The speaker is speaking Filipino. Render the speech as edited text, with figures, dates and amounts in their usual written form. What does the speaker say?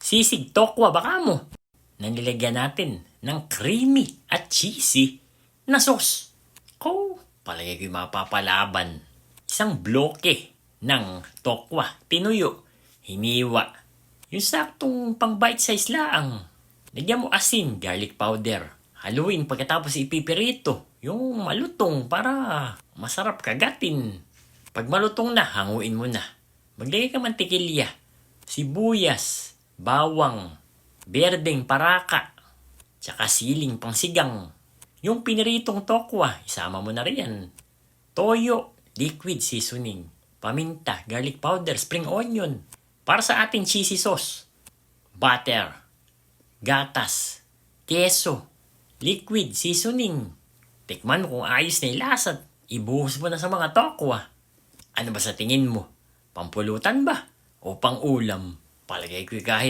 Sisig tokwa baka mo. Nanilagyan natin ng creamy at cheesy na sauce. Palagay ko'y mapapalaban. Isang bloke ng tokwa, tinuyo, hiniwa. Yung saktong pang bite size laang. Lagyan mo asin, garlic powder. Haluin pagkatapos ipipirito. Yung malutong para masarap kagatin. Pag malutong na, hanguin mo na. Maglagay ka mantikilya, sibuyas, bawang, berdeng paraka, tsaka siling pangsigang. Yung piniritong tokwa, isama mo na riyan. Toyo, liquid seasoning, paminta, garlic powder, spring onion. Para sa ating cheesy sauce, butter, gatas, keso, liquid seasoning. Tikman mo kung ayos na ilasa. Ibuhos mo na sa mga tokwa. Ano ba sa tingin mo? Pampulutan ba? O pang ulam? Palagay ko kahit